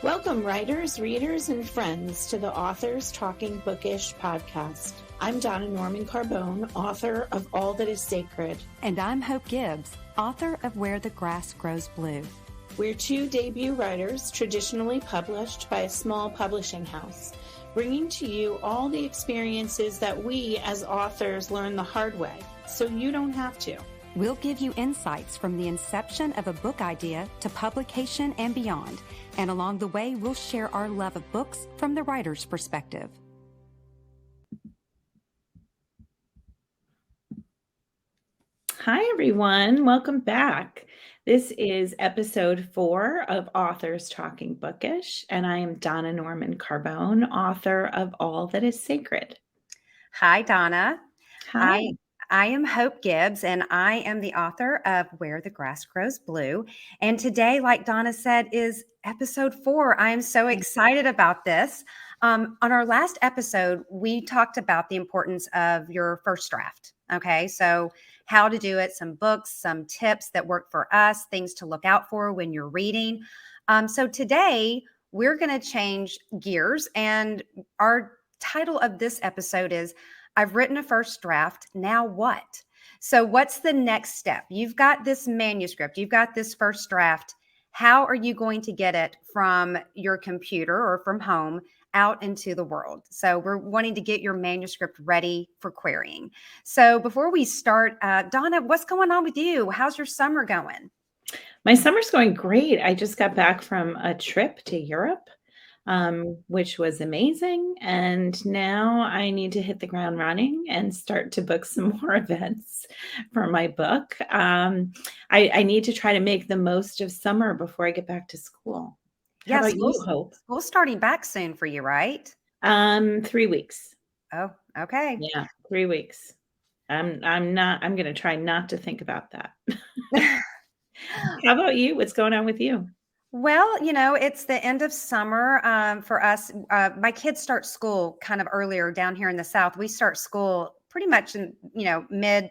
Welcome, writers, readers, and friends to the Authors Talking Bookish podcast. I'm Donna Norman Carbone, author of All That Is Sacred. And I'm Hope Gibbs, author of Where the Grass Grows Blue. We're two debut writers traditionally published by a small publishing house, bringing to you all the experiences that we as authors learn the hard way, so you don't have to. We'll give you insights from the inception of a book idea to publication and beyond. And along the way, we'll share our love of books from the writer's perspective. Hi, everyone. Welcome back. This is episode 4 of Authors Talking Bookish, and I am Donna Norman Carbone, author of All That Is Sacred. Hi, Donna. Hi. I am Hope Gibbs, and I am the author of Where the Grass Grows Blue. And today, like Donna said, is episode 4. I am so excited about this. On our last episode, we talked about the importance of your first draft. Okay, so how to do it, some books, some tips that work for us, things to look out for when you're reading. So today, we're going to change gears, and our title of this episode is I've written a first draft. Now what? So what's the next step? You've got this manuscript. You've got this first draft. How are you going to get it from your computer or from home out into the world? So we're wanting to get your manuscript ready for querying. So before we start, Donna, what's going on with you? How's your summer going? My summer's going great. I just got back from a trip to Europe, which was amazing. And now I need to hit the ground running and start to book some more events for my book. I need to try to make the most of summer before I get back to school. How about you, Hope? School's starting back soon for you, right? 3 weeks. Oh, okay. Yeah, 3 weeks. I'm going to try not to think about that. How about you? What's going on with you? Well, it's the end of summer for us. My kids start school kind of earlier down here in the South. We start school pretty much in, mid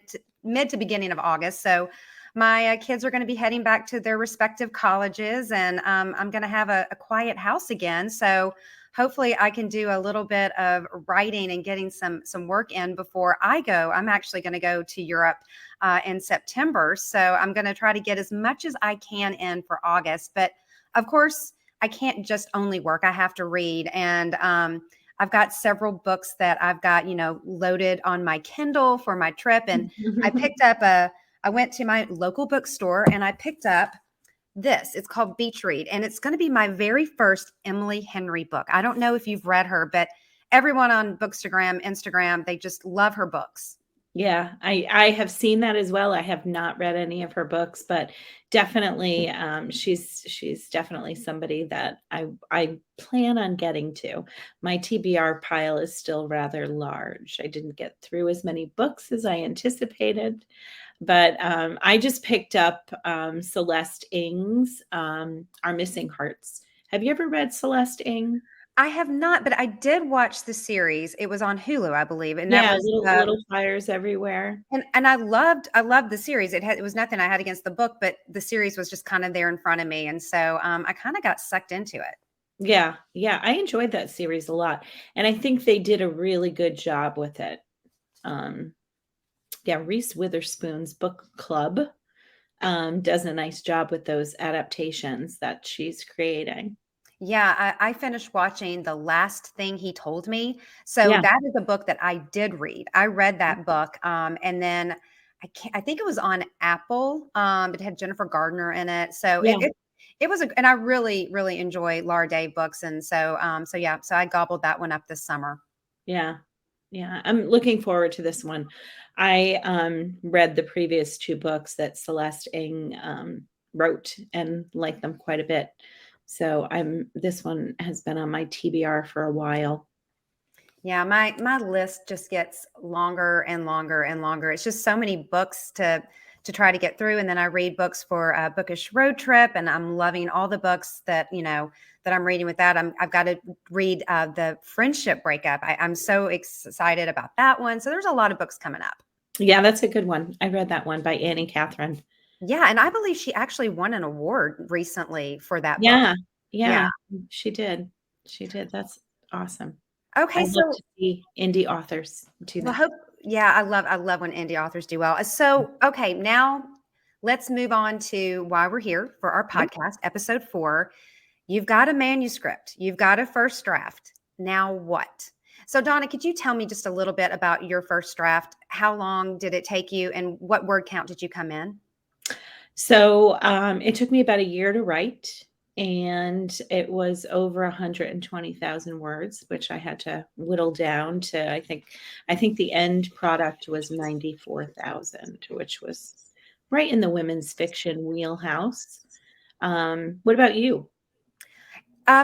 to beginning of August. So my kids are going to be heading back to their respective colleges, and I'm going to have a quiet house again. So hopefully I can do a little bit of writing and getting some work in before I go. I'm actually going to go to Europe in September. So I'm going to try to get as much as I can in for August. But of course, I can't just only work. I have to read. And I've got several books that I've got, loaded on my Kindle for my trip. And I went to my local bookstore and I picked up this. It's called Beach Read. And it's going to be my very first Emily Henry book. I don't know if you've read her, but everyone on Bookstagram, Instagram, they just love her books. Yeah, I have seen that as well. I have not read any of her books, but definitely she's definitely somebody that I plan on getting to. My TBR pile is still rather large. I didn't get through as many books as I anticipated, but I just picked up Celeste Ng's Our Missing Hearts. Have you ever read Celeste Ng? I have not, but I did watch the series. It was on Hulu, I believe. And that was little fires everywhere. And I loved the series. It was nothing I had against the book, but the series was just kind of there in front of me. And so I kind of got sucked into it. Yeah. I enjoyed that series a lot. And I think they did a really good job with it. Reese Witherspoon's book club does a nice job with those adaptations that she's creating. Yeah, I finished watching The Last Thing He Told Me. So that is a book that I did read. I read that book. And then I think it was on Apple. It had Jennifer Gardner in it. So it was and I really, really enjoy Laura Day books. And so I gobbled that one up this summer. Yeah. I'm looking forward to this one. I read the previous 2 books that Celeste Ng wrote and liked them quite a bit. So this one has been on my TBR for a while. Yeah, my list just gets longer and longer and longer. It's just so many books to try to get through. And then I read books for a bookish road trip, and I'm loving all the books that I'm reading with that. I've got to read the Friendship Breakup. I'm so excited about that one. So there's a lot of books coming up. Yeah, that's a good one. I read that one by Annie Catherine. Yeah, and I believe she actually won an award recently for that book. Yeah. Yeah, she did. She did. That's awesome. I Okay. love So to see indie authors do well, that. hope yeah, I love when indie authors do well. So, okay, now let's move on to why we're here for our Yep. podcast, episode 4. You've got a manuscript, you've got a first draft. Now what? So, Donna, could you tell me just a little bit about your first draft? How long did it take you, and what word count did you come in? So, it took me about a year to write, and it was over 120,000 words, which I had to whittle down to, I think the end product was 94,000, which was right in the women's fiction wheelhouse. What about you?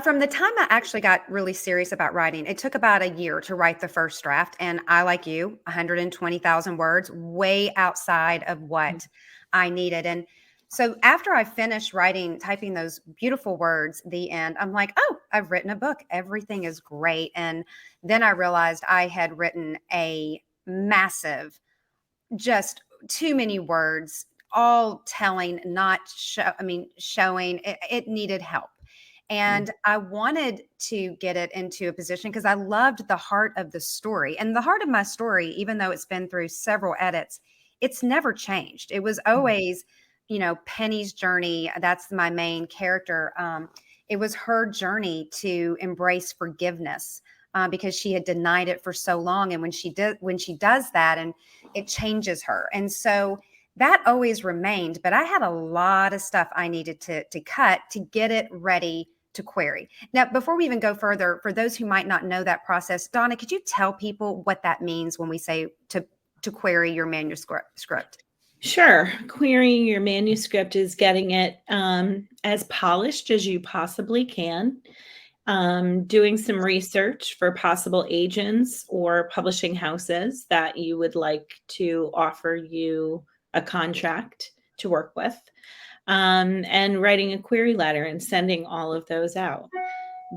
From the time I actually got really serious about writing, it took about a year to write the first draft. And I, like you, 120,000 words, way outside of what I needed. And so after I finished writing, typing those beautiful words, the end, I'm like, oh, I've written a book. Everything is great. And then I realized I had written a massive, just too many words, all telling, not show, I mean, showing it needed help. Mm. And I wanted to get it into a position because I loved the heart of the story. And the heart of my story, even though it's been through several edits, it's never changed. It was Mm. always, Penny's journey. That's my main character. It was her journey to embrace forgiveness because she had denied it for so long. And when she does that, and it changes her. And so that always remained, but I had a lot of stuff I needed to cut to get it ready to query. Now, before we even go further, for those who might not know that process, Donna, could you tell people what that means when we say to query your manuscript? Sure. Querying your manuscript is getting it as polished as you possibly can. Doing some research for possible agents or publishing houses that you would like to offer you a contract to work with, and writing a query letter and sending all of those out.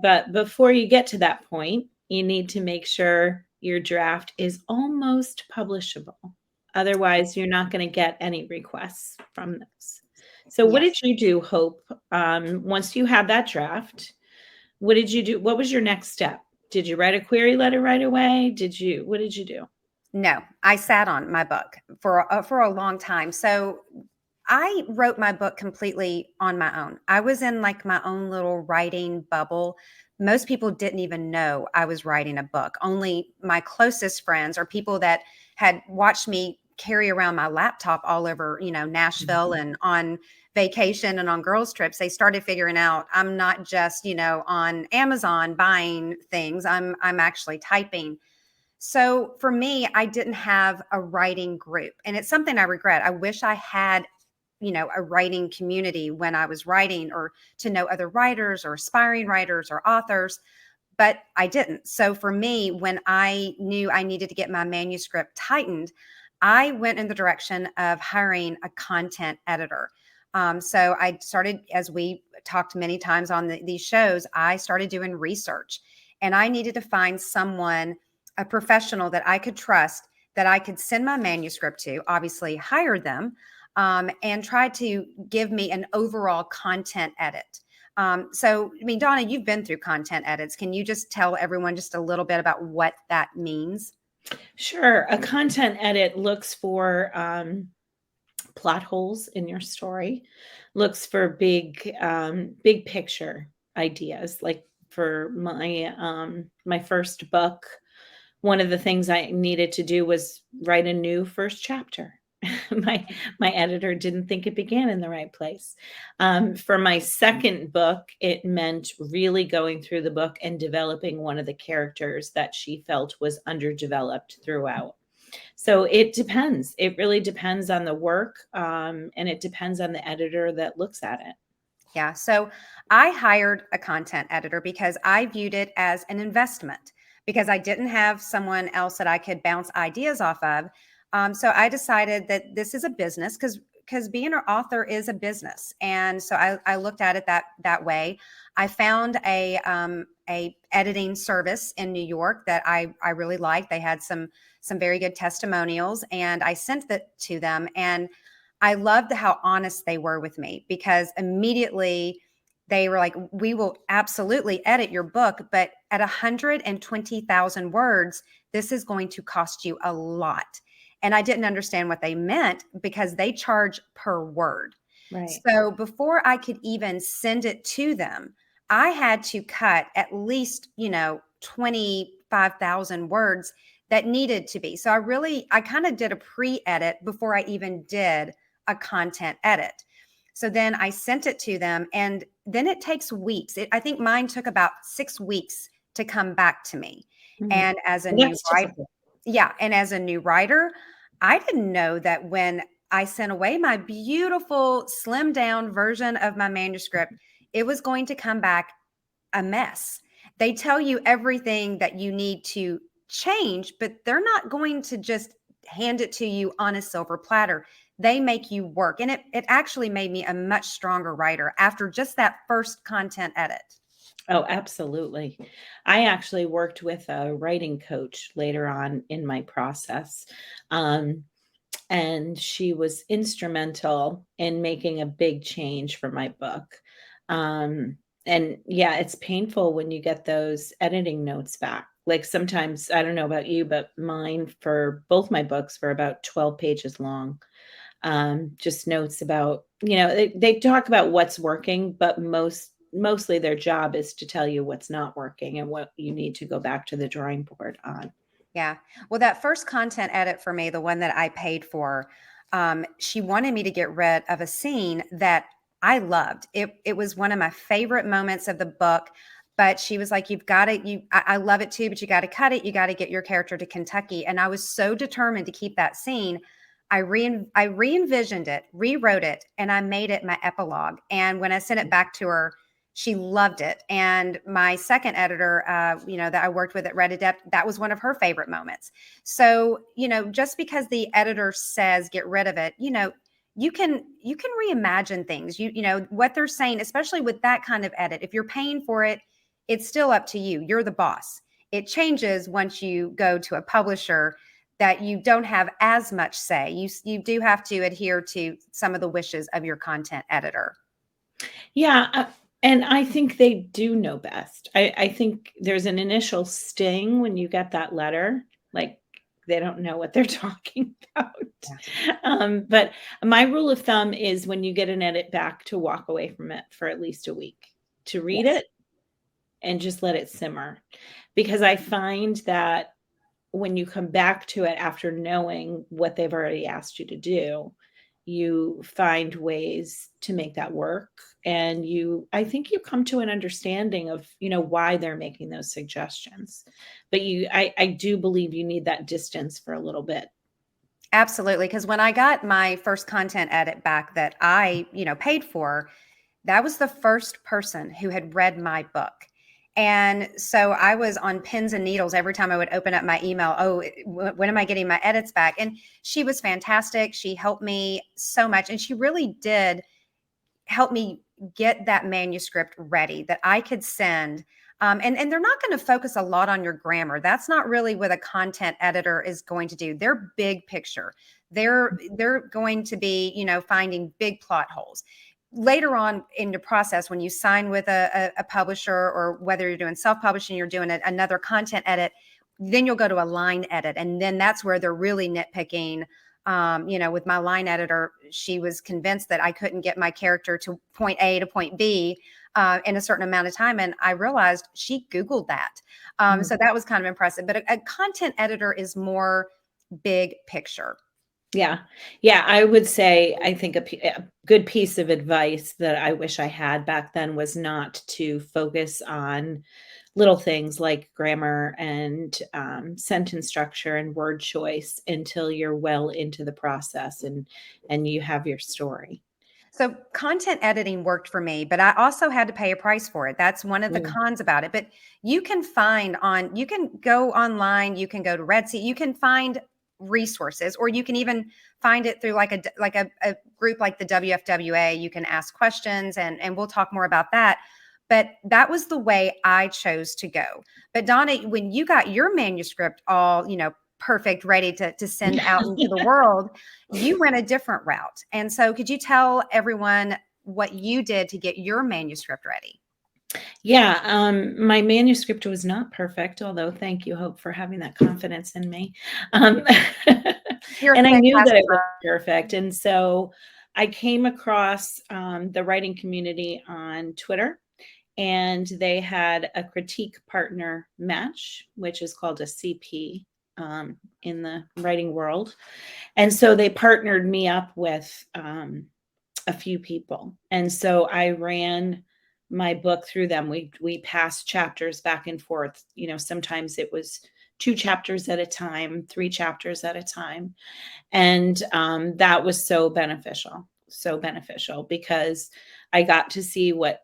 But before you get to that point, you need to make sure your draft is almost publishable. Otherwise, you're not going to get any requests from those. So, what did Yes. you do, Hope? Once you had that draft, what did you do? What was your next step? Did you write a query letter right away? What did you do? No, I sat on my book for a long time. So I wrote my book completely on my own. I was in like my own little writing bubble. Most people didn't even know I was writing a book. Only my closest friends or people that had watched me carry around my laptop all over, Nashville Mhm. and on vacation and on girls trips, they started figuring out I'm not just, on Amazon buying things. I'm actually typing. So for me, I didn't have a writing group, and it's something I regret. I wish I had, a writing community when I was writing, or to know other writers or aspiring writers or authors, but I didn't. So for me, when I knew I needed to get my manuscript tightened, I went in the direction of hiring a content editor. So I started, as we talked many times on these shows, I started doing research, and I needed to find someone, a professional that I could trust, that I could send my manuscript to, obviously hire them, and try to give me an overall content edit. So, I mean, Donna, you've been through content edits. Can you just tell everyone just a little bit about what that means? Sure. A content edit looks for plot holes in your story, looks for big picture ideas. Like for my first book, one of the things I needed to do was write a new first chapter. My editor didn't think it began in the right place. For my second book, it meant really going through the book and developing one of the characters that she felt was underdeveloped throughout. So it depends. It really depends on the work, and it depends on the editor that looks at it. Yeah. So I hired a content editor because I viewed it as an investment, because I didn't have someone else that I could bounce ideas off of. So I decided that this is a business, because being an author is a business, and so I looked at it that way. I found a editing service in New York that I really liked. They had some very good testimonials, and I sent that to them, and I loved how honest they were with me, because immediately they were like, we will absolutely edit your book, but at 120,000 words, this is going to cost you a lot. And I didn't understand what they meant because they charge per word. Right. So before I could even send it to them, I had to cut at least, 25,000 words that needed to be. So I kind of did a pre-edit before I even did a content edit. So then I sent it to them, and then it takes weeks. I think mine took about 6 weeks to come back to me. Mhm. And as a And new that's writer, typical. yeah, and as a new writer, I didn't know that when I sent away my beautiful slimmed down version of my manuscript, it was going to come back a mess. They tell you everything that you need to change, but they're not going to just hand it to you on a silver platter. They make you work. And it actually made me a much stronger writer after just that first content edit. Oh, absolutely. I actually worked with a writing coach later on in my process. Um, and she was instrumental in making a big change for my book. Um, and yeah, it's painful when you get those editing notes back. Like sometimes, I don't know about you, but mine for both my books were about 12 pages long. Just notes about, they talk about what's working, but mostly their job is to tell you what's not working and what you need to go back to the drawing board on. Yeah. Well, that first content edit for me, the one that I paid for, she wanted me to get rid of a scene that I loved. It was one of my favorite moments of the book, but she was like, "You've got to I love it too, but you got to cut it. You got to get your character to Kentucky." And I was so determined to keep that scene. I re-envisioned it, rewrote it, and I made it my epilogue. And when I sent it back to her, she loved it. And my second editor, that I worked with at Red Adept, that was one of her favorite moments. So, just because the editor says get rid of it, you can reimagine things. What they're saying, especially with that kind of edit. If you're paying for it, it's still up to you. You're the boss. It changes once you go to a publisher that you don't have as much say. You do have to adhere to some of the wishes of your content editor. Yeah, and I think they do know best. I think there's an initial sting when you get that letter, like they don't know what they're talking about. But my rule of thumb is when you get an edit back to walk away from it for at least a week, to read Yes. it and just let it simmer. Because I find that when you come back to it after knowing what they've already asked you to do, you find ways to make that work. And I think you come to an understanding of, why they're making those suggestions. But I do believe you need that distance for a little bit. Absolutely. Because when I got my first content edit back that I, paid for, that was the first person who had read my book. And so I was on pins and needles every time I would open up my email. Oh, when am I getting my edits back? And she was fantastic. She helped me so much. And she really did help me get that manuscript ready that I could send. And they're not going to focus a lot on your grammar. That's not really what a content editor is going to do. They're big picture. They're going to be, finding big plot holes. Later on in the process, when you sign with a publisher, or whether you're doing self-publishing, you're doing another content edit, then you'll go to a line edit. And then that's where they're really nitpicking. With my line editor, she was convinced that I couldn't get my character to point A to point B in a certain amount of time. And I realized she Googled that. So that was kind of impressive. But a content editor is more big picture. Yeah. Yeah. I would say, I think a good piece of advice that I wish I had back then was not to focus on little things like grammar and sentence structure and word choice until you're well into the process and you have your story. So content editing worked for me, but I also had to pay a price for it. That's one of the cons about it. But you can go online, you can go to Redsea, you can find resources, or you can even find it through like a group like the WFWA. You can ask questions, and we'll talk more about that. But that was the way I chose to go. But Donna, when you got your manuscript all, perfect, ready to send out into the world, you went a different route. And so could you tell everyone what you did to get your manuscript ready. Yeah, my manuscript was not perfect, although thank you, Hope, for having that confidence in me. Um, You're a and I knew that fantastic it was perfect. And so I came across the writing community on Twitter, and they had a critique partner match, which is called a CP in the writing world. And so they partnered me up with a few people. And so I ran my book through them. We passed chapters back and forth. You know, sometimes it was 2 chapters at a time, 3 chapters at a time. And that was so beneficial because I got to see what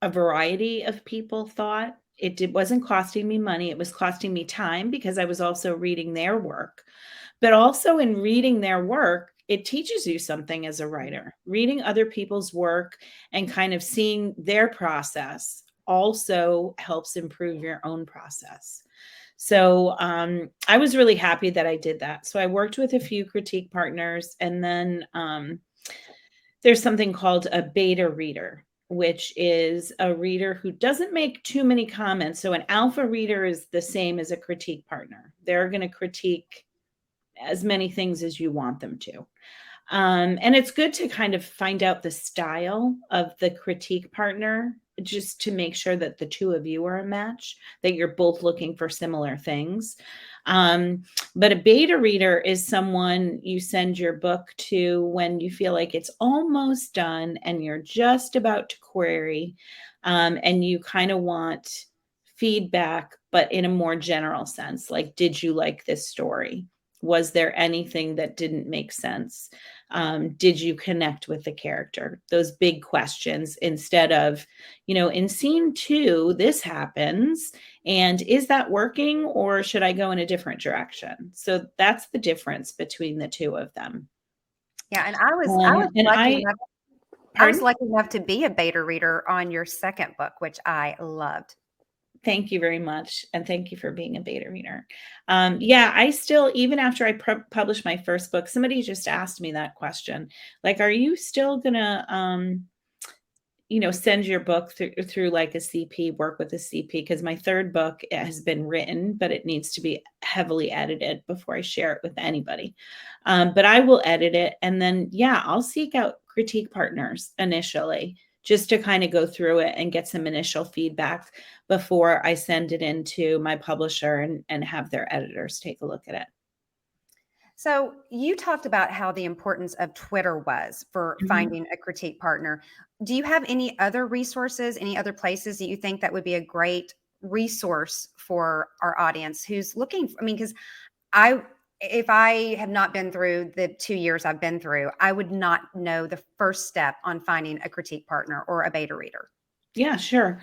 a variety of people thought. Wasn't costing me money. It was costing me time because I was also reading their work. But also in reading their work, it teaches you something as a writer. Reading other people's work and kind of seeing their process also helps improve your own process. So I was really happy that I did that. So I worked with a few critique partners, and then there's something called a beta reader, which is a reader who doesn't make too many comments. So an alpha reader is the same as a critique partner. They're going to critique as many things as you want them to. And it's good to kind of find out the style of the critique partner just to make sure that the two of you are a match, that you're both looking for similar things. But a beta reader is someone you send your book to when you feel like it's almost done and you're just about to query, and you kind of want feedback, but in a more general sense. Like, did you like this story? Was there anything that didn't make sense? Did you connect with the character? Those big questions instead of, you know, in scene 2, this happens. And is that working, or should I go in a different direction? So that's the difference between the two of them. Yeah, and I was And lucky enough. I was pardon? lucky enough to be a beta reader on your second book, which I loved. Thank you very much. And thank you for being a beta reader. Yeah, I still, even after I published my first book, somebody just asked me that question. Like, are you still going to, you know, send your book through like a CP, work with a CP? Because my third book has been written, but it needs to be heavily edited before I share it with anybody. But I will edit it. And then, yeah, I'll seek out critique partners initially just to kind of go through it and get some initial feedback before I send it into my publisher and have their editors take a look at it. So you talked about how the importance of Twitter was for finding a critique partner. Do you have any other resources, any other places that you think that would be a great resource for our audience who's looking? I mean, because if I have not been through the 2 years I've been through, I would not know the first step on finding a critique partner or a beta reader. Yeah, sure.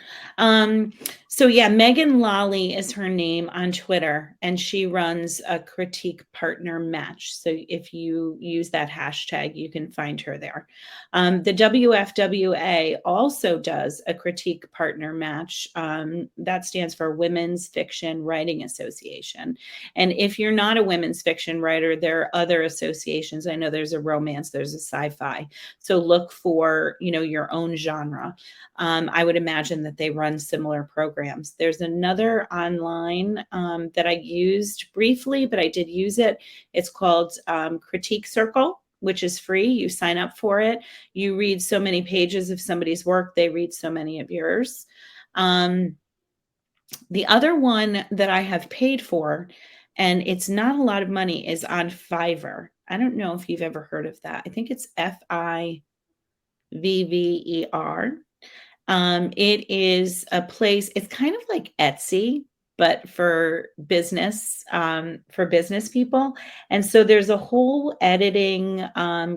So yeah, Megan Lally is her name on Twitter, and she runs a critique partner match. So if you use that hashtag, you can find her there. The WFWA also does a critique partner match. That stands for Women's Fiction Writing Association. And if you're not a women's fiction writer, there are other associations. I know there's a romance, there's a sci-fi. So look for, you know, your own genre. I would imagine that they run similar programs. There's another online that I used briefly, but I did use it. It's called Critique Circle, which is free. You sign up for it. You read so many pages of somebody's work. They read so many of yours. The other one that I have paid for, and it's not a lot of money, is on Fiverr. I don't know if you've ever heard of that. I think it's Fivver. It is a place, it's kind of like Etsy, but for business people. And so there's a whole editing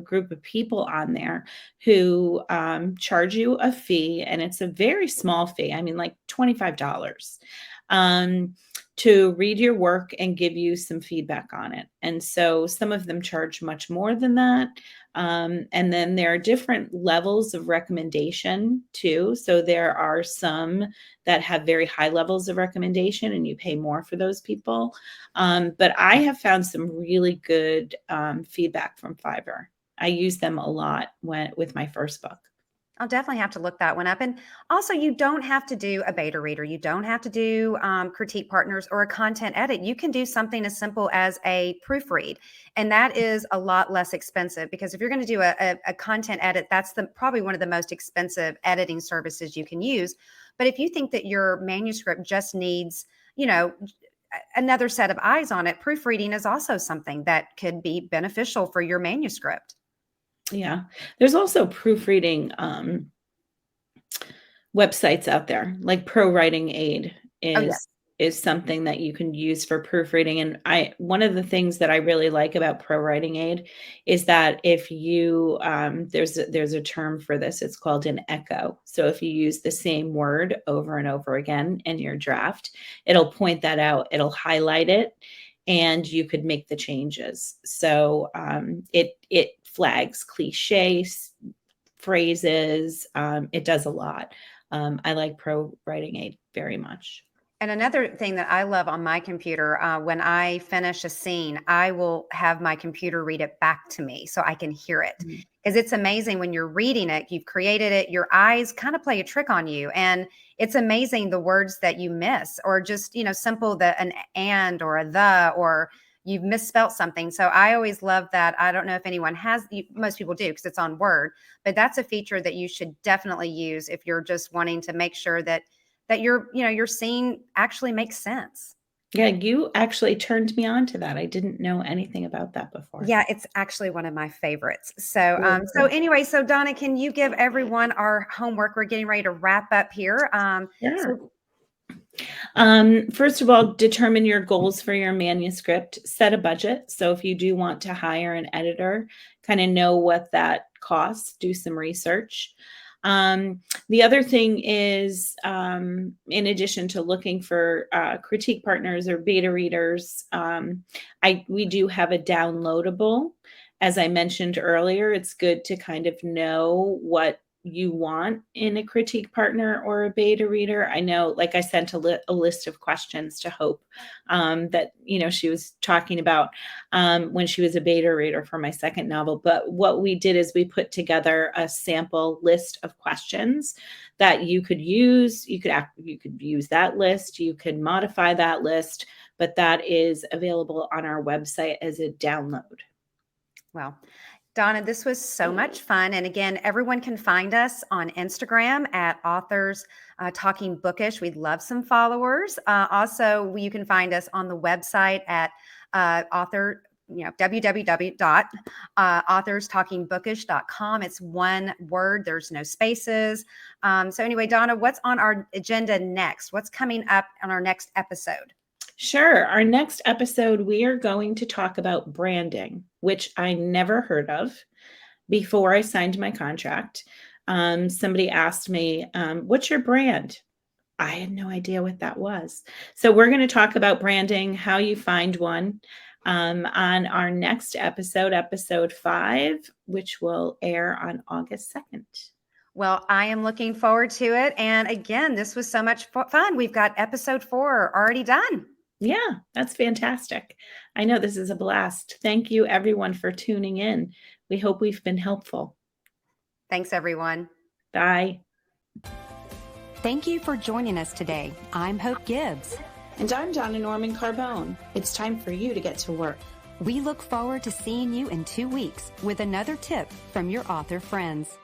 group of people on there who charge you a fee, and it's a very small fee. I mean, like $25 to read your work and give you some feedback on it. And so some of them charge much more than that. And then there are different levels of recommendation too. So there are some that have very high levels of recommendation and you pay more for those people. But I have found some really good feedback from Fiverr. I used them a lot with my first book. I'll definitely have to look that one up. And also, you don't have to do a beta reader. You don't have to do critique partners or a content edit. You can do something as simple as a proofread. And that is a lot less expensive, because if you're going to do a content edit, that's probably one of the most expensive editing services you can use. But if you think that your manuscript just needs, another set of eyes on it, proofreading is also something that could be beneficial for your manuscript. Yeah. There's also proofreading websites out there, like Pro Writing Aid Oh, yeah. is something that you can use for proofreading. And one of the things that I really like about Pro Writing Aid is that if you there's a term for this, it's called an echo. So if you use the same word over and over again in your draft, it'll point that out, it'll highlight it, and you could make the changes. So it flags cliches, phrases. It does a lot. I like Pro Writing Aid very much. And another thing that I love on my computer, when I finish a scene, I will have my computer read it back to me so I can hear it. Because it's amazing when you're reading it, you've created it, your eyes kind of play a trick on you. And it's amazing the words that you miss, or just, simple, an and or a the, or you've misspelt something. So I always love that. I don't know if anyone has, most people do because it's on Word, but that's a feature that you should definitely use if you're just wanting to make sure that your scene actually makes sense. Yeah, you actually turned me on to that. I didn't know anything about that before. Yeah, it's actually one of my favorites. So, anyway, so Donna, can you give everyone our homework? We're getting ready to wrap up here. Sure. First of all, determine your goals for your manuscript, set a budget. So if you do want to hire an editor, kind of know what that costs, do some research. The other thing is, in addition to looking for critique partners or beta readers, we do have a downloadable. As I mentioned earlier, it's good to kind of know what you want in a critique partner or a beta reader. I know, like I sent a list of questions to Hope that, she was talking about when she was a beta reader for my second novel. But what we did is we put together a sample list of questions that you could use. You could use that list. You could modify that list, but that is available on our website as a download. Well, Donna, this was so much fun. And again, everyone can find us on Instagram at Authors Talking Bookish. We'd love some followers. Also, you can find us on the website at www.authorstalkingbookish.com. It's one word. There's no spaces. So anyway, Donna, what's on our agenda next? What's coming up on our next episode? Sure. Our next episode, we are going to talk about branding, which I never heard of before I signed my contract. Somebody asked me, what's your brand? I had no idea what that was. So we're going to talk about branding, how you find one, on our next episode, episode 5, which will air on August 2nd. Well, I am looking forward to it. And again, this was so much fun. We've got episode 4 already done. Yeah, that's fantastic. I know this is a blast. Thank you, everyone, for tuning in. We hope we've been helpful. Thanks, everyone. Bye. Thank you for joining us today. I'm Hope Gibbs. And I'm Donna Norman Carbone. It's time for you to get to work. We look forward to seeing you in 2 weeks with another tip from your author friends.